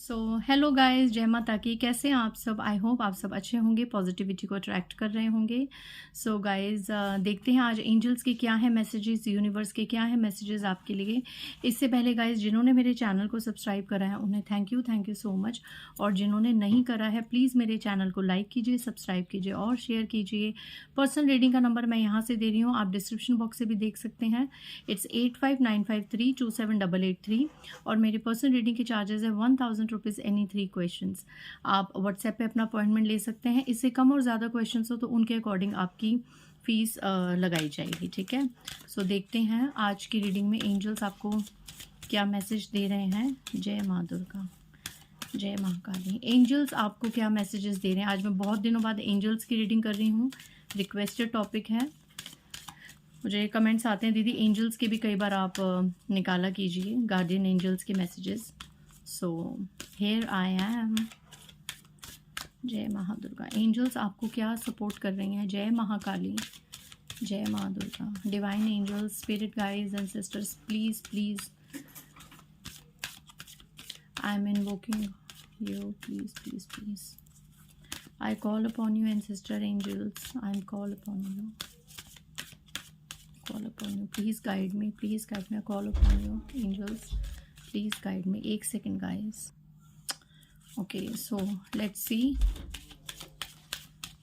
So hello guys, जय माता की। कैसे हैं आप सब? आई होप आप सब अच्छे होंगे, पॉजिटिविटी को अट्रैक्ट कर रहे होंगे। सो गाइस, देखते हैं आज एंजल्स के क्या है मैसेजेस, यूनिवर्स के क्या है मैसेजेस आपके लिए। इससे पहले गाइस, जिन्होंने मेरे चैनल को सब्सक्राइब करा है उन्हें थैंक यू सो मच। और जिन्होंने नहीं करा है प्लीज़ मेरे चैनल को लाइक कीजिए, सब्सक्राइब कीजिए और शेयर कीजिए। पर्सनल रीडिंग का नंबर मैं यहाँ से दे रही हूँ, आप डिस्क्रिप्शन बॉक्स से भी देख सकते हैं। इट्स 8595327883 और मेरे पर्सनल रीडिंग के चार्जेस है 1000 रुपीज़ एनी 3 क्वेश्चंस। आप व्हाट्सएप पे अपना अपॉइंटमेंट ले सकते हैं। इससे कम और ज़्यादा क्वेश्चंस हो तो उनके अकॉर्डिंग आपकी फ़ीस लगाई जाएगी, ठीक है। सो देखते हैं आज की रीडिंग में एंजल्स आपको क्या मैसेज दे रहे हैं। जय माँ दुर्गा, जय महाकाली। एंजल्स आपको क्या मैसेजेस दे रहे हैं आज? मैं बहुत दिनों बाद एंजल्स की रीडिंग कर रही हूँ, रिक्वेस्टेड टॉपिक है। मुझे कमेंट्स आते हैं दीदी एंजल्स के भी कई बार आप निकाला कीजिए, गार्डियन एंजल्स के messages. So here I am. जय महादुर्गा। एंजल्स आपको क्या सपोर्ट कर रही हैं? जय महाकाली, जय माँ Durga. Divine angels, spirit guides and sisters, please please I am invoking you, please please please I call upon you ancestor angels, I am call upon you, call upon you, please guide me, please guide me, I call upon you angels, please guide me। एक second guys. Okay, so let's see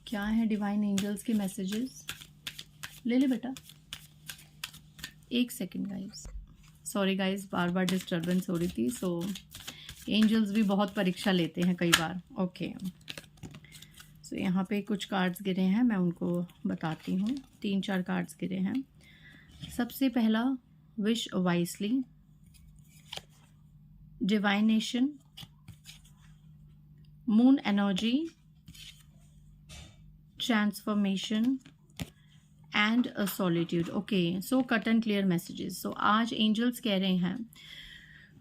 क्या है divine angels के messages. ले ले बेटा, एक second guys. Sorry guys, बार बार disturbance हो रही थी। सो एंजल्स भी बहुत परीक्षा लेते हैं कई बार। ओके, सो यहाँ पे कुछ कार्ड्स गिरे हैं, मैं उनको बताती हूँ। 3-4 कार्ड्स गिरे हैं। सबसे पहला, wish wisely, divination, moon energy, transformation and a solitude. Okay, so cut and clear messages. So आज एंजल्स कह रहे हैं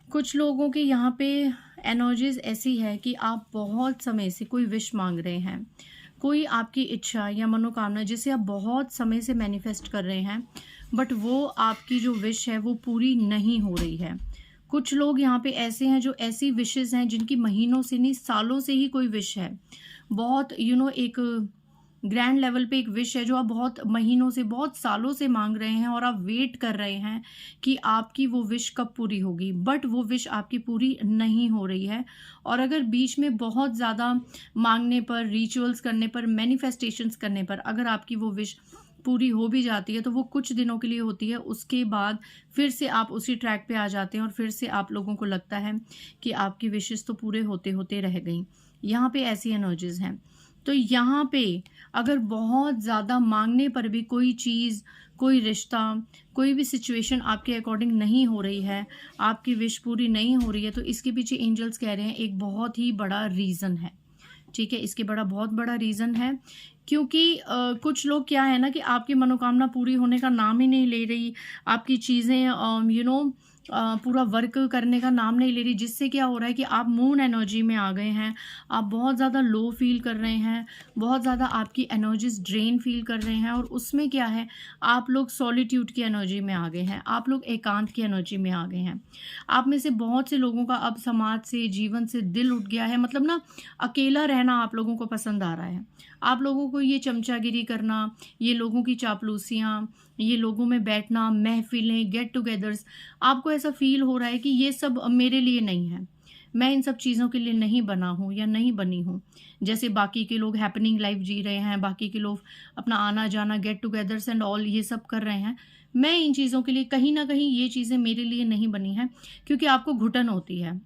कुछ लोगों की यहाँ पे एनर्जीज ऐसी है कि आप बहुत समय से कोई विश मांग रहे हैं, कोई आपकी इच्छा या मनोकामना जिसे आप बहुत समय से मैनिफेस्ट कर रहे हैं, बट वो आपकी जो विश है वो पूरी नहीं हो रही है। कुछ लोग यहाँ पे ऐसे हैं जो ऐसी विशेस हैं जिनकी महीनों से नहीं सालों से ही कोई विश है, बहुत एक ग्रैंड लेवल पे एक विश है जो आप बहुत महीनों से, बहुत सालों से मांग रहे हैं और आप वेट कर रहे हैं कि आपकी वो विश कब पूरी होगी, बट वो विश आपकी पूरी नहीं हो रही है। और अगर बीच में बहुत ज़्यादा मांगने पर, रिचुअल्स करने पर, मैनिफेस्टेशंस करने पर अगर आपकी वो विश पूरी हो भी जाती है तो वो कुछ दिनों के लिए होती है, उसके बाद फिर से आप उसी ट्रैक पे आ जाते हैं और फिर से आप लोगों को लगता है कि आपकी विशेस तो पूरे होते होते रह गई। यहाँ पे ऐसी एनर्जीज हैं। तो यहाँ पे अगर बहुत ज़्यादा मांगने पर भी कोई चीज़, कोई रिश्ता, कोई भी सिचुएशन आपके अकॉर्डिंग नहीं हो रही है, आपकी विश पूरी नहीं हो रही है, तो इसके पीछे एंजल्स कह रहे हैं एक बहुत ही बड़ा रीज़न है, ठीक है। इसके बहुत बड़ा रीज़न है क्योंकि कुछ लोग क्या है ना कि आपकी मनोकामना पूरी होने का नाम ही नहीं ले रही, आपकी चीज़ें पूरा वर्क करने का नाम नहीं ले रही, जिससे क्या हो रहा है कि आप मून एनर्जी में आ गए हैं, आप बहुत ज़्यादा लो फील कर रहे हैं, बहुत ज़्यादा आपकी एनर्जीज ड्रेन फील कर रहे हैं। और उसमें क्या है, आप लोग सॉलिट्यूड की एनर्जी में आ गए हैं, आप लोग एकांत की एनर्जी में आ गए हैं। आप में से बहुत से लोगों का अब समाज से, जीवन से दिल उठ गया है, मतलब ना अकेला रहना आप लोगों को पसंद आ रहा है। आप लोगों को ये चमचागिरी करना, ये लोगों की चापलूसियाँ, ये लोगों में बैठना, महफिलें, गेट टुगेदर्स, आपको ऐसा फील हो रहा है कि ये सब मेरे लिए नहीं है, मैं इन सब चीज़ों के लिए नहीं बना हूँ या नहीं बनी हूँ। जैसे बाकी के लोग हैपनिंग लाइफ जी रहे हैं, बाकी के लोग अपना आना जाना, गेट टुगेदर्स एंड ऑल ये सब कर रहे हैं, मैं इन चीज़ों के लिए कहीं ना कहीं ये चीज़ें मेरे लिए नहीं बनी हैं, क्योंकि आपको घुटन होती है।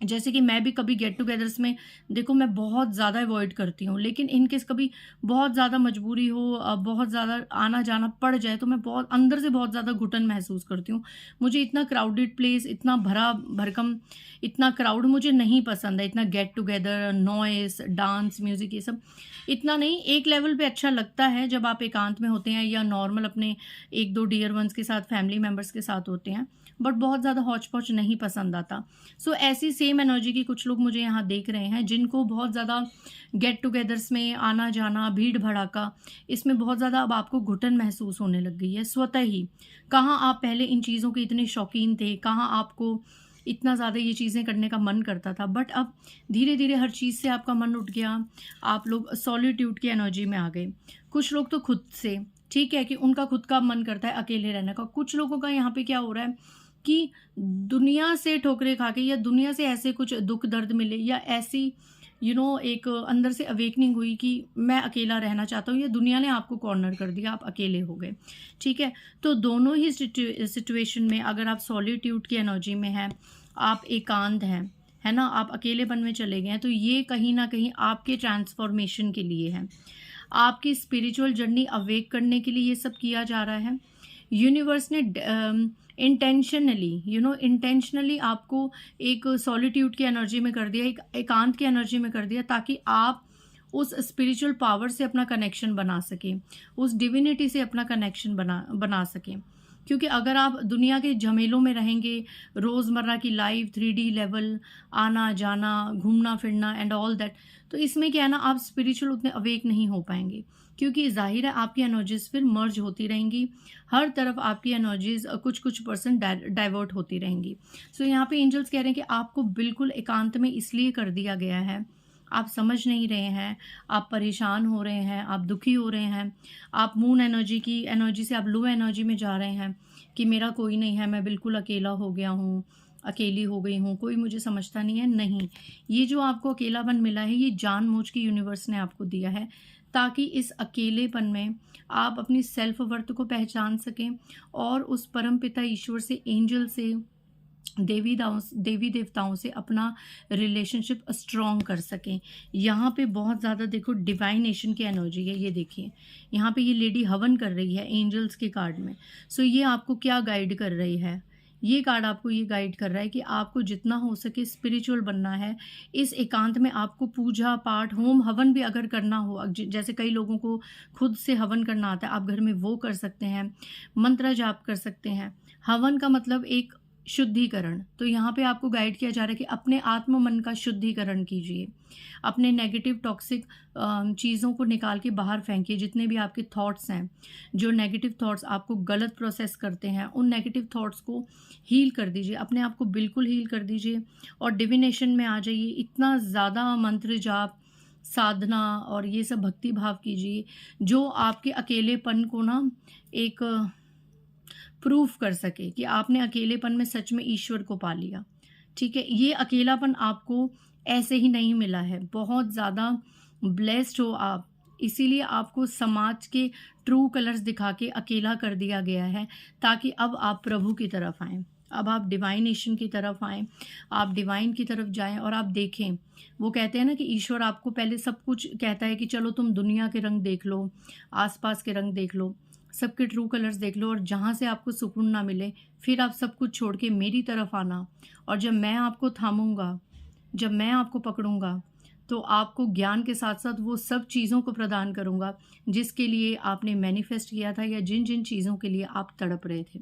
जैसे कि मैं भी कभी गेट टुगेदर्स में, देखो मैं बहुत ज़्यादा अवॉइड करती हूँ, लेकिन इन केस कभी बहुत ज़्यादा मजबूरी हो, बहुत ज़्यादा आना जाना पड़ जाए तो मैं बहुत अंदर से बहुत ज़्यादा घुटन महसूस करती हूँ। मुझे इतना क्राउडेड प्लेस, इतना भरा भरकम, इतना क्राउड मुझे नहीं पसंद है। इतना get together, noise, dance, music, ये सब इतना नहीं। एक लेवल पे अच्छा लगता है जब आप एकांत में होते हैं या नॉर्मल अपने 1-2 डियर वंस के साथ, फैमिली मेम्बर्स के साथ होते हैं, बट बहुत ज़्यादा हौच पौच नहीं पसंद आता। सो ऐसी सेम एनर्जी की कुछ लोग मुझे यहाँ देख रहे हैं जिनको बहुत ज़्यादा गेट टुगेदर्स में आना जाना, भीड़ भड़ाका, इसमें बहुत ज़्यादा अब आपको घुटन महसूस होने लग गई है स्वतः ही। कहाँ आप पहले इन चीज़ों के इतने शौकीन थे, कहाँ आपको इतना ज़्यादा ये चीज़ें करने का मन करता था, बट अब धीरे धीरे हर चीज़ से आपका मन उठ गया, आप लोग सॉलिट्यूड की एनर्जी में आ गए। कुछ लोग तो खुद से, ठीक है, कि उनका खुद का मन करता है अकेले रहने का। कुछ लोगों का यहाँ पे क्या हो रहा है कि दुनिया से ठोकरें खा के या दुनिया से ऐसे कुछ दुख दर्द मिले या ऐसी एक अंदर से अवेकनिंग हुई कि मैं अकेला रहना चाहता हूँ, या दुनिया ने आपको कॉर्नर कर दिया, आप अकेले हो गए, ठीक है। तो दोनों ही सिचुएशन में अगर आप सॉलिट्यूड की एनर्जी में हैं, आप एकांत हैं, है ना, आप अकेलेपन में चले गए हैं, तो ये कहीं ना कहीं आपके ट्रांसफॉर्मेशन के लिए है, आपकी स्पिरिचुअल जर्नी अवेक करने के लिए ये सब किया जा रहा है। यूनिवर्स ने इंटेंशनली आपको एक सॉलिट्यूड की एनर्जी में कर दिया, एक एकांत की एनर्जी में कर दिया, ताकि आप उस स्पिरिचुअल पावर से अपना कनेक्शन बना सकें, उस डिविनिटी से अपना कनेक्शन बना सकें। क्योंकि अगर आप दुनिया के झमेलों में रहेंगे, रोज़मर्रा की लाइफ 3D लेवल, आना जाना, घूमना फिरना एंड ऑल दैट, तो इसमें क्या है ना, आप स्पिरिचुअल उतने अवेक नहीं हो पाएंगे, क्योंकि जाहिर है आपकी एनर्जीज फिर मर्ज होती रहेंगी, हर तरफ आपकी एनर्जीज कुछ कुछ परसेंट डाइवर्ट होती रहेंगी। सो यहाँ पे एंजल्स कह रहे हैं कि आपको बिल्कुल एकांत में इसलिए कर दिया गया है, आप समझ नहीं रहे हैं, आप परेशान हो रहे हैं, आप दुखी हो रहे हैं, आप मून एनर्जी से आप लो एनर्जी में जा रहे हैं कि मेरा कोई नहीं है, मैं बिल्कुल अकेला हो गया हूँ, अकेली हो गई हूँ, कोई मुझे समझता नहीं है। नहीं, ये जो आपको अकेलापन मिला है, ये जानबूझ के यूनिवर्स ने आपको दिया है, ताकि इस अकेलेपन में आप अपनी सेल्फ वर्थ को पहचान सकें और उस परमपिता ईश्वर से, एंजल से, देवी देवताओं से अपना रिलेशनशिप स्ट्रॉन्ग कर सकें। यहाँ पे बहुत ज़्यादा देखो डिवाइनेशन की एनर्जी है, ये देखिए यहाँ पे ये लेडी हवन कर रही है एंजल्स के कार्ड में। सो ये आपको क्या गाइड कर रही है, ये कार्ड आपको ये गाइड कर रहा है कि आपको जितना हो सके स्पिरिचुअल बनना है। इस एकांत में आपको पूजा पाठ, होम हवन भी अगर करना हो, जैसे कई लोगों को खुद से हवन करना आता है, आप घर में वो कर सकते हैं, मंत्र जाप कर सकते हैं। हवन का मतलब एक शुद्धिकरण, तो यहाँ पे आपको गाइड किया जा रहा है कि अपने आत्म मन का शुद्धिकरण कीजिए, अपने नेगेटिव टॉक्सिक चीज़ों को निकाल के बाहर फेंकिए। जितने भी आपके थॉट्स हैं, जो नेगेटिव थॉट्स आपको गलत प्रोसेस करते हैं, उन नेगेटिव थॉट्स को हील कर दीजिए, अपने आप को बिल्कुल हील कर दीजिए और डिविनेशन में आ जाइए। इतना ज़्यादा मंत्र जाप, साधना और ये सब भक्ति भाव कीजिए जो आपके अकेलेपन को ना एक प्रूफ कर सके कि आपने अकेलेपन में सच में ईश्वर को पा लिया, ठीक है। ये अकेलापन आपको ऐसे ही नहीं मिला है, बहुत ज़्यादा ब्लेस्ड हो आप, इसीलिए आपको समाज के ट्रू कलर्स दिखा के अकेला कर दिया गया है, ताकि अब आप प्रभु की तरफ आएँ, अब आप डिवाइनेशन की तरफ आएँ, आप डिवाइन की तरफ जाएं और आप देखें। वो कहते हैं ना कि ईश्वर आपको पहले सब कुछ कहता है कि चलो तुम दुनिया के रंग देख लो, आसपास के रंग देख लो, सबके ट्रू कलर्स देख लो, और जहाँ से आपको सुकून ना मिले फिर आप सब कुछ छोड़ के मेरी तरफ आना। और जब मैं आपको थामूंगा, जब मैं आपको पकड़ूंगा, तो आपको ज्ञान के साथ साथ वो सब चीज़ों को प्रदान करूंगा जिसके लिए आपने मैनिफेस्ट किया था, या जिन जिन चीज़ों के लिए आप तड़प रहे थे।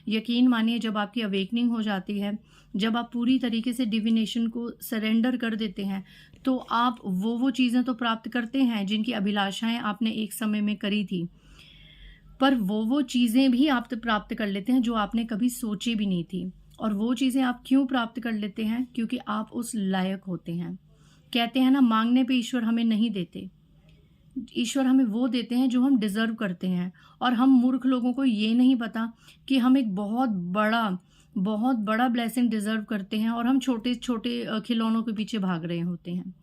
यकीन मानिए, जब आपकी अवेकनिंग हो जाती है, जब आप पूरी तरीके से डिविनेशन को सरेंडर कर देते हैं, तो आप वो चीज़ें तो प्राप्त करते हैं जिनकी अभिलाषाएं आपने एक समय में करी थी, पर वो चीज़ें भी आप प्राप्त कर लेते हैं जो आपने कभी सोची भी नहीं थी। और वो चीज़ें आप क्यों प्राप्त कर लेते हैं? क्योंकि आप उस लायक होते हैं। कहते हैं ना, मांगने पे ईश्वर हमें नहीं देते, ईश्वर हमें वो देते हैं जो हम डिज़र्व करते हैं। और हम मूर्ख लोगों को ये नहीं पता कि हम एक बहुत बड़ा ब्लेसिंग डिज़र्व करते हैं, और हम छोटे छोटे खिलौनों के पीछे भाग रहे होते हैं,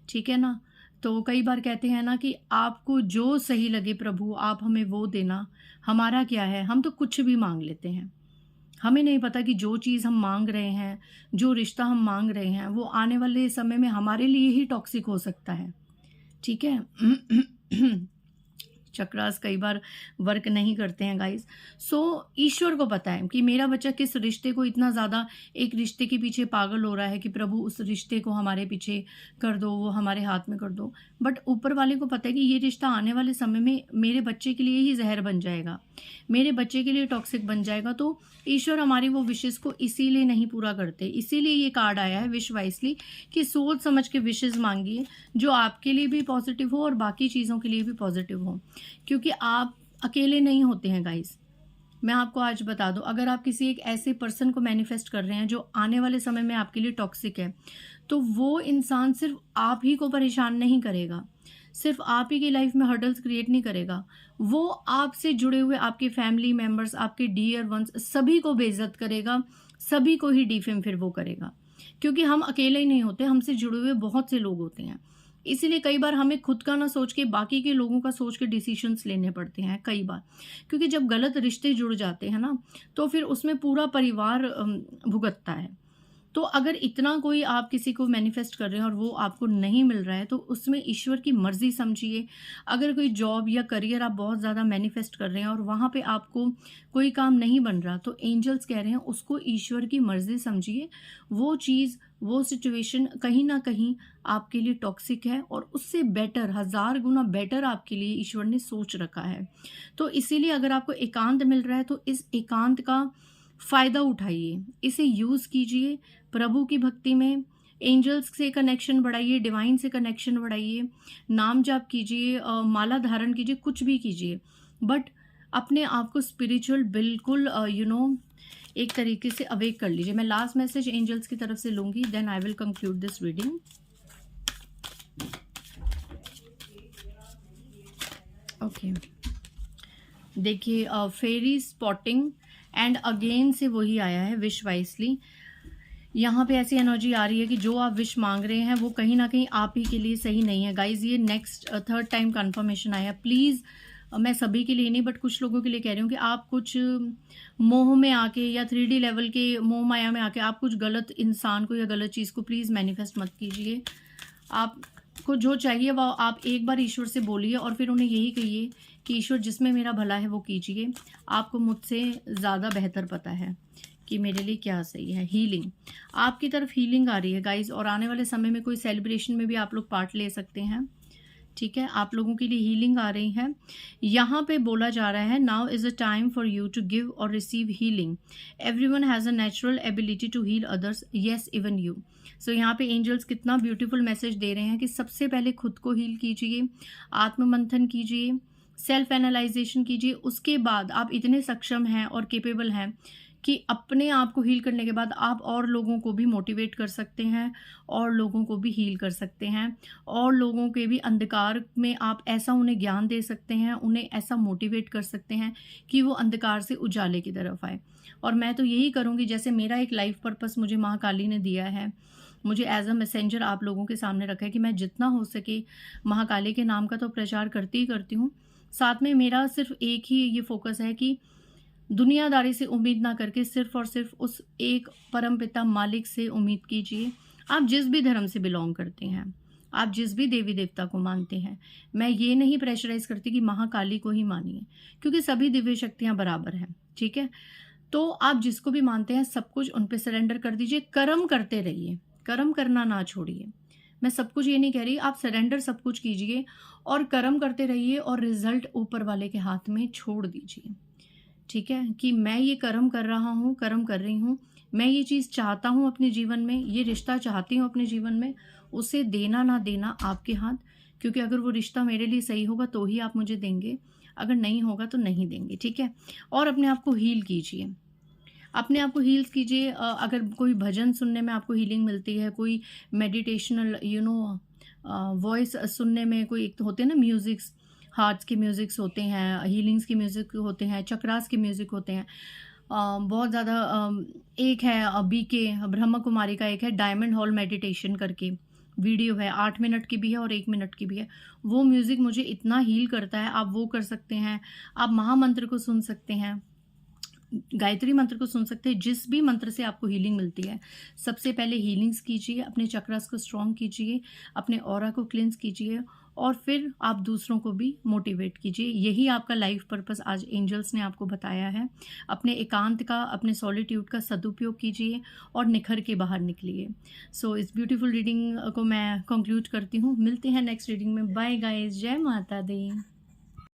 ठीक है ना। तो कई बार कहते हैं ना कि आपको जो सही लगे प्रभु, आप हमें वो देना। हमारा क्या है, हम तो कुछ भी मांग लेते हैं। हमें नहीं पता कि जो चीज़ हम मांग रहे हैं, जो रिश्ता हम मांग रहे हैं, वो आने वाले समय में हमारे लिए ही टॉक्सिक हो सकता है, ठीक है। चक्रास कई बार वर्क नहीं करते हैं गाइस। सो ईश्वर को पता है कि मेरा बच्चा किस रिश्ते को इतना ज़्यादा एक रिश्ते के पीछे पागल हो रहा है कि प्रभु उस रिश्ते को हमारे पीछे कर दो, वो हमारे हाथ में कर दो। बट ऊपर वाले को पता है कि ये रिश्ता आने वाले समय में मेरे बच्चे के लिए ही जहर बन जाएगा, मेरे बच्चे के लिए टॉक्सिक बन जाएगा। तो ईश्वर हमारी वो विशेष को इसीलिए नहीं पूरा करते। इसीलिए ये कार्ड आया है विश वाइसली कि सोच समझ के विशेष मांगिए जो आपके लिए भी पॉजिटिव हो और बाकी चीज़ों के लिए भी पॉजिटिव हो, क्योंकि आप अकेले नहीं होते हैं गाइस। मैं आपको आज बता दूं, अगर आप किसी एक ऐसे पर्सन को मैनिफेस्ट कर रहे हैं जो आने वाले समय में आपके लिए टॉक्सिक है, तो वो इंसान सिर्फ आप ही को परेशान नहीं करेगा, सिर्फ आप ही की लाइफ में हर्डल्स क्रिएट नहीं करेगा, वो आपसे जुड़े हुए आपके फैमिली मेंबर्स, आपके डियर वंस, सभी को बेइज्जत करेगा, सभी को ही डिफेम फिर वो करेगा। क्योंकि हम अकेले ही नहीं होते, हमसे जुड़े हुए बहुत से लोग होते हैं। इसीलिए कई बार हमें खुद का ना सोच के बाकी के लोगों का सोच के डिसीजंस लेने पड़ते हैं कई बार। क्योंकि जब गलत रिश्ते जुड़ जाते हैं ना, तो फिर उसमें पूरा परिवार भुगतता है। तो अगर इतना कोई आप किसी को मैनिफेस्ट कर रहे हैं और वो आपको नहीं मिल रहा है, तो उसमें ईश्वर की मर्जी समझिए। अगर कोई जॉब या करियर आप बहुत ज़्यादा मैनिफेस्ट कर रहे हैं और वहाँ पे आपको कोई काम नहीं बन रहा, तो एंजल्स कह रहे हैं उसको ईश्वर की मर्जी समझिए। वो चीज़, वो सिचुएशन कहीं ना कहीं आपके लिए टॉक्सिक है और उससे बेटर, 1000 गुना बेटर आपके लिए ईश्वर ने सोच रखा है। तो इसीलिए अगर आपको एकांत मिल रहा है, तो इस एकांत का फ़ायदा उठाइए, इसे यूज़ कीजिए प्रभु की भक्ति में। एंजल्स से कनेक्शन बढ़ाइए, डिवाइन से कनेक्शन बढ़ाइए, नाम जाप कीजिए, माला धारण कीजिए, कुछ भी कीजिए, बट अपने आप को स्पिरिचुअल बिल्कुल एक तरीके से अवेक कर लीजिए। मैं लास्ट मैसेज एंजल्स की तरफ से लूंगी, then I will conclude this reading. Okay, देखिए फेरी स्पॉटिंग एंड अगेन से वही आया है, विश वाइसली। यहाँ पे ऐसी एनर्जी आ रही है कि जो आप विश मांग रहे हैं वो कहीं ना कहीं आप ही के लिए सही नहीं है गाइज। ये नेक्स्ट 3rd टाइम कंफर्मेशन आया। प्लीज़, मैं सभी के लिए नहीं बट कुछ लोगों के लिए कह रही हूँ कि आप कुछ मोह में आके या 3D लेवल के मोह माया में आके आप कुछ गलत इंसान को या गलत चीज़ को प्लीज़ मैनिफेस्ट मत कीजिए। आपको जो चाहिए वो आप एक बार ईश्वर से बोलिए और फिर उन्हें यही कहिए कि ईश्वर जिसमें मेरा भला है वो कीजिए। आपको मुझसे ज़्यादा बेहतर पता है कि मेरे लिए क्या सही है। हीलिंग, आपकी तरफ हीलिंग आ रही है गाइज, और आने वाले समय में कोई सेलिब्रेशन में भी आप लोग पार्ट ले सकते हैं। ठीक है, आप लोगों के लिए हीलिंग आ रही है। यहाँ पे बोला जा रहा है, now is a time for you to give or receive healing. Everyone has a natural ability to heal others, yes even you. So यहाँ पे एंजल्स कितना ब्यूटीफुल मैसेज दे रहे हैं कि सबसे पहले खुद को हील कीजिए, आत्ममंथन कीजिए, सेल्फ एनालाइजेशन कीजिए। उसके बाद आप इतने सक्षम हैं और केपेबल हैं कि अपने आप को हील करने के बाद आप और लोगों को भी मोटिवेट कर सकते हैं, और लोगों को भी हील कर सकते हैं, और लोगों के भी अंधकार में आप ऐसा उन्हें ज्ञान दे सकते हैं, उन्हें ऐसा मोटिवेट कर सकते हैं कि वो अंधकार से उजाले की तरफ आए। और मैं तो यही करूँगी, जैसे मेरा एक लाइफ पर्पस मुझे महाकाली ने दिया है, मुझे एज अ मैसेंजर आप लोगों के सामने रखा है कि मैं जितना हो सके महाकाली के नाम का तो प्रचार करती ही करती हूँ। साथ में मेरा सिर्फ एक ही ये फोकस है कि दुनियादारी से उम्मीद ना करके सिर्फ और सिर्फ उस एक परमपिता मालिक से उम्मीद कीजिए। आप जिस भी धर्म से बिलोंग करते हैं, आप जिस भी देवी देवता को मानते हैं, मैं ये नहीं प्रेशराइज करती कि महाकाली को ही मानिए, क्योंकि सभी दिव्य शक्तियां बराबर हैं। ठीक है, तो आप जिसको भी मानते हैं सब कुछ उन पे सरेंडर कर दीजिए, कर्म करते रहिए, कर्म करना ना छोड़िए। मैं सब कुछ ये नहीं कह रही, आप सरेंडर सब कुछ कीजिए और कर्म करते रहिए, और रिजल्ट ऊपर वाले के हाथ में छोड़ दीजिए। ठीक है, कि मैं ये कर्म कर रहा हूँ, कर्म कर रही हूँ, मैं ये चीज़ चाहता हूँ अपने जीवन में, ये रिश्ता चाहती हूँ अपने जीवन में, उसे देना ना देना आपके हाथ। क्योंकि अगर वो रिश्ता मेरे लिए सही होगा तो ही आप मुझे देंगे, अगर नहीं होगा तो नहीं देंगे। ठीक है, और अपने आप को हील कीजिए, अपने आप को हील कीजिए। अगर कोई भजन सुनने में आपको हीलिंग मिलती है, कोई मेडिटेशनल वॉइस सुनने में, कोई एक तो होते हैं ना म्यूजिक्स, हार्ट्स के म्यूजिक्स होते हैं, हीलिंग्स के म्यूजिक होते हैं, चक्रास के म्यूजिक होते हैं, बहुत ज़्यादा। एक है बीके ब्रह्म कुमारी का, एक है डायमंड हॉल मेडिटेशन करके वीडियो है, 8 मिनट की भी है और 1 मिनट की भी है। वो म्यूज़िक मुझे इतना हील करता है, आप वो कर सकते हैं। आप महामंत्र को सुन सकते हैं, गायत्री मंत्र को सुन सकते हैं, जिस भी मंत्र से आपको हीलिंग मिलती है। सबसे पहले हीलिंग्स कीजिए, अपने चक्रास को स्ट्रॉन्ग कीजिए, अपने ऑरा को क्लिंस कीजिए, और फिर आप दूसरों को भी मोटिवेट कीजिए। यही आपका लाइफ पर्पस आज एंजल्स ने आपको बताया है। अपने एकांत का, अपने सॉलिट्यूड का सदुपयोग कीजिए और निखर के बाहर निकलिए। सो इस ब्यूटीफुल रीडिंग को मैं कंक्लूड करती हूँ। मिलते हैं नेक्स्ट रीडिंग में। बाय गाइस, जय माता दी।